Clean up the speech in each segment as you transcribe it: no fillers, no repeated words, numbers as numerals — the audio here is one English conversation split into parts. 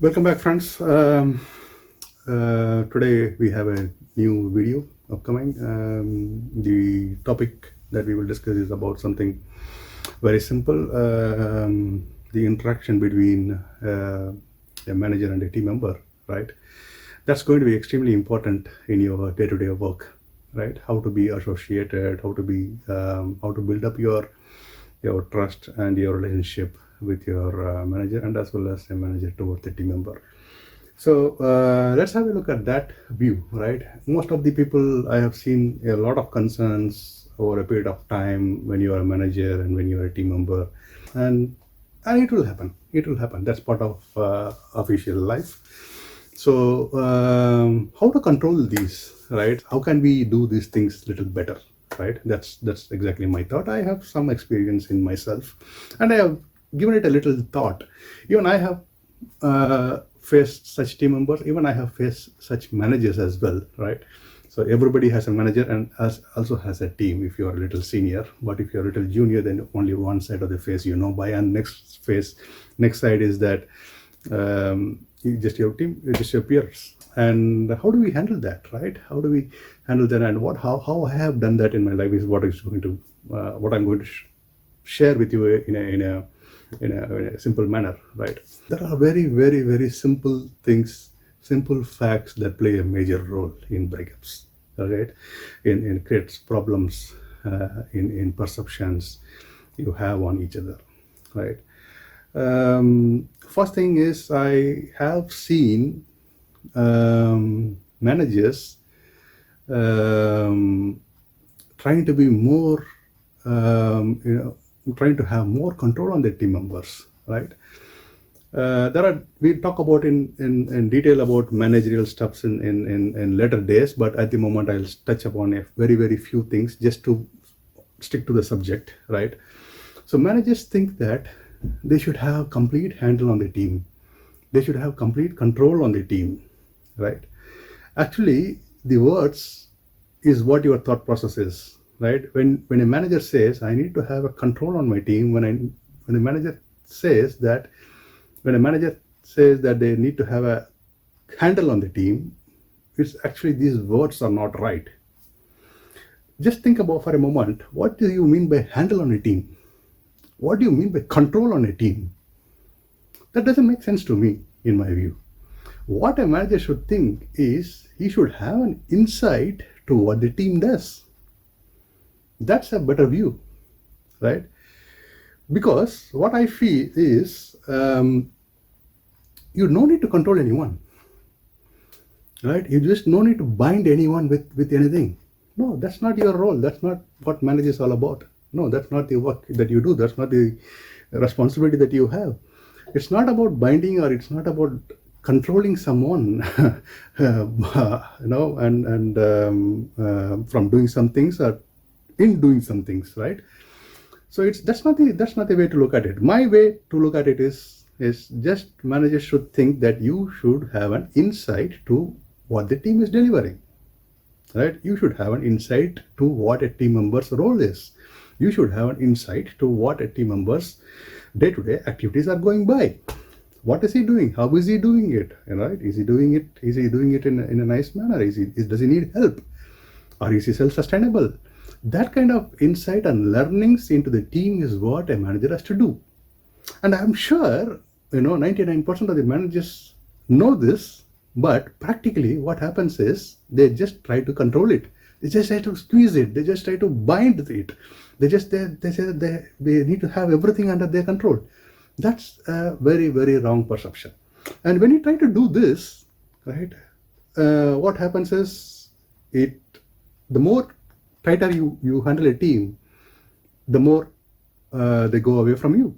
Welcome back, friends. Today we have a new video upcoming. The topic that we will discuss is about something very simple, the interaction between a manager and a team member, right? That's going to be extremely important in your day-to-day work, right? How to be associated, how to build up your trust and your relationship with your manager, and as well as a manager towards the team member. So let's have a look at that view, right? Most of the people, I have seen a lot of concerns over a period of time when you are a manager and when you are a team member, and it will happen. It will happen. That's part of official life. So how to control these, right? How can we do these things a little better, right? That's exactly my thought. I have some experience in myself, and I have given it a little thought. Even I have faced such team members. Even I have faced such managers as well, right? So everybody has a manager and also has a team if you are a little senior. But if you're a little junior, then only one side of the face you know by, and next side is that just your team, just your peers. And how do we handle that, right? How do we handle that? And how I have done that in my life is what I'm going to share with you in a simple manner, right? There are very, very, very simple things, simple facts that play a major role in breakups, right? In creates problems in perceptions you have on each other, right? First thing is, I have seen managers trying to be more, trying to have more control on their team members, right? We talk about in detail about managerial stuffs in later days, but at the moment I'll touch upon a very, very few things just to stick to the subject, right? So managers think that they should have complete handle on the team. They should have complete control on the team, right? Actually, the words is what your thought process is, right? When a manager says, I need to have a control on my team, when a manager says that they need to have a handle on the team, it's actually, these words are not right. Just think about for a moment, what do you mean by handle on a team? What do you mean by control on a team? That doesn't make sense to me, in my view. What a manager should think is he should have an insight to what the team does. That's a better view, right? Because what I feel is you no need to control anyone, right? You just no need to bind anyone with anything. No, that's not your role. That's not what marriage is all about. No, that's not the work that you do. That's not the responsibility that you have. It's not about binding, or it's not about controlling someone, from doing some things or in doing some things, right? So that's not the way to look at it. My way to look at it is just managers should think that you should have an insight to what the team is delivering, right? You should have an insight to what a team member's role is. You should have an insight to what a team member's day-to-day activities are going by. What is he doing? How is he doing it? Right? Is he doing it in a nice manner? Does he need help? Or is he self-sustainable? That kind of insight and learnings into the team is what a manager has to do. And I'm sure 99% of the managers know this, but practically what happens is they just try to control it. They just try to squeeze it. They just try to bind it. They say that they need to have everything under their control. That's a very, very wrong perception. And when you try to do this, right, what happens is the more tighter you handle a team, the more they go away from you.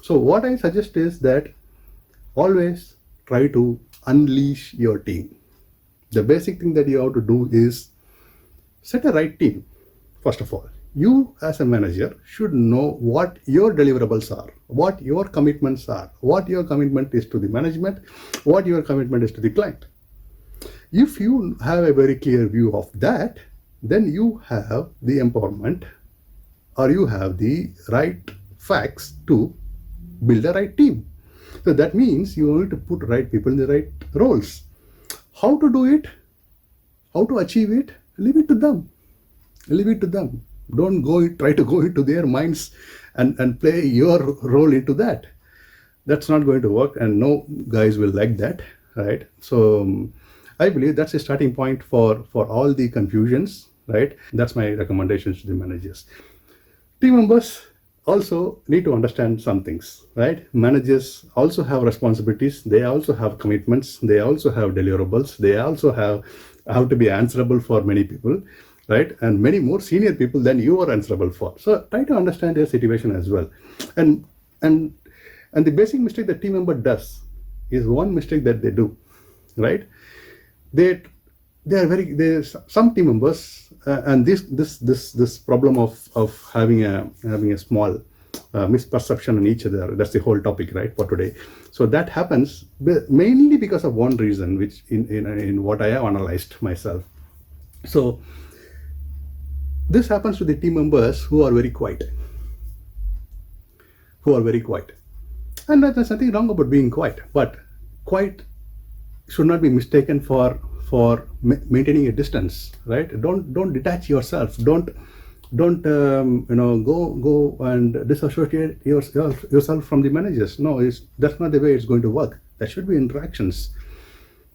So what I suggest is that always try to unleash your team. The basic thing that you have to do is set a right team. First of all, you as a manager should know what your deliverables are, what your commitments are, what your commitment is to the management, what your commitment is to the client. If you have a very clear view of that, then you have the empowerment, or you have the right facts to build a right team. So that means you need to put right people in the right roles. How to do it, how to achieve it, leave it to them. Leave it to them. Don't try to go into their minds and play your role into that. That's not going to work, and no guys will like that, right? So I believe that's a starting point for all the confusions, right? That's my recommendations to the managers. Team members also need to understand some things, right? Managers also have responsibilities. They also have commitments. They also have deliverables. They also have to be answerable for many people, right? And many more senior people than you are answerable for. So try to understand their situation as well. And the basic mistake that team member does is one mistake that they do, right? There's some team members, and this problem of having a small misperception on each other. That's the whole topic, right, for today. So that happens mainly because of one reason, which in what I have analyzed myself. So this happens to the team members who are very quiet. And there's nothing wrong about being quiet, but quiet should not be mistaken for maintaining a distance, right? Don't detach yourself. Don't go and disassociate yourself from the managers. No, that's not the way it's going to work. There should be interactions,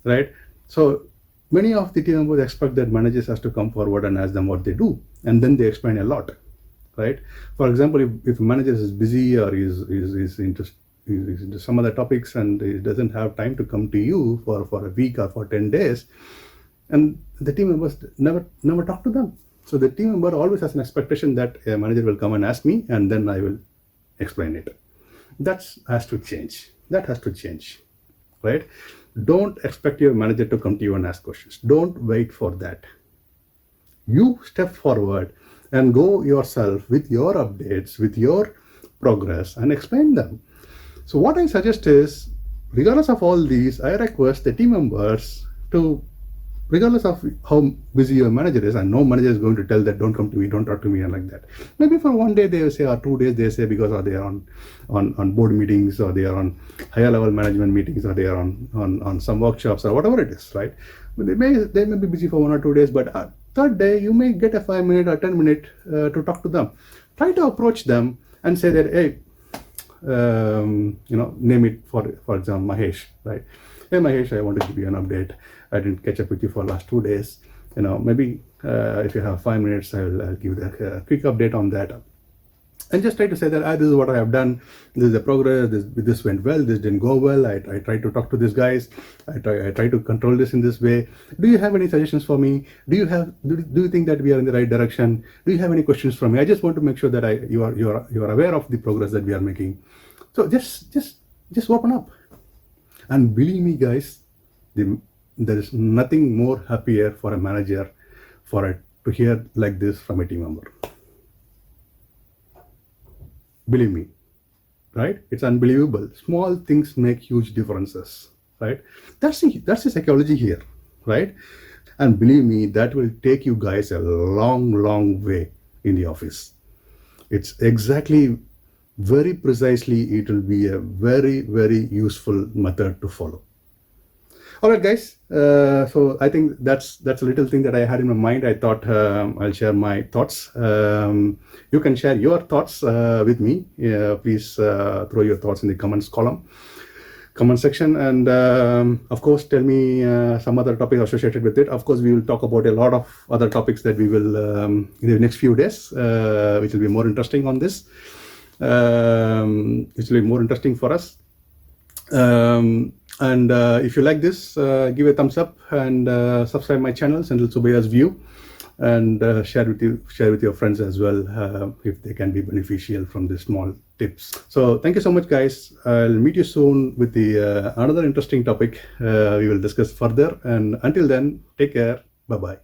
right? So many of the team members expect that managers has to come forward and ask them what they do, and then they explain a lot, right? For example, if a manager is busy or is into some other topics and he doesn't have time to come to you for a week or for 10 days, and the team members never talk to them. So the team member always has an expectation that a manager will come and ask me, and then I will explain it. That has to change, right? Don't expect your manager to come to you and ask questions. Don't wait for that. You step forward and go yourself with your updates, with your progress, and explain them. So what I suggest is, regardless of all these, I request the team members to, regardless of how busy your manager is, and no manager is going to tell that don't come to me, don't talk to me, and like that. Maybe for one day they will say, or 2 days they say, because they are on board meetings, or they are on higher level management meetings, or they are on some workshops, or whatever it is, right? But they may be busy for 1 or 2 days, but third day you may get a 5-minute or 10-minute to talk to them. Try to approach them and say that, hey, name it, for example, Mahesh, right? Hey Mahesh, I want to give you an update. I didn't catch up with you for the last 2 days. Maybe if you have 5 minutes, I'll give you a quick update on that. And just try to say that this is what I have done. This is the progress. This went well. This didn't go well. I tried to talk to these guys. I try to control this in this way. Do you have any suggestions for me? Do you think that we are in the right direction? Do you have any questions from me? I just want to make sure that you are aware of the progress that we are making. So just open up. And believe me, guys, there is nothing more happier for a manager to hear like this from a team member. Believe me, right? It's unbelievable. Small things make huge differences, right? That's the psychology here, right? And believe me, that will take you guys a long way in the office. It's exactly, very precisely, it will be a very useful method to follow. All right, guys. So I think that's a little thing that I had in my mind. I thought I'll share my thoughts. You can share your thoughts with me. Please throw your thoughts in the comment section, and of course tell me some other topics associated with it. Of course, we will talk about a lot of other topics that we will in the next few days, which will be more interesting on this. Which will be more interesting for us. And if you like this, give a thumbs up and subscribe my channel, Senthil Subbaiah's View, and share with your friends as well if they can be beneficial from these small tips. So thank you so much, guys. I'll meet you soon with the another interesting topic we will discuss further. And until then, take care. Bye bye.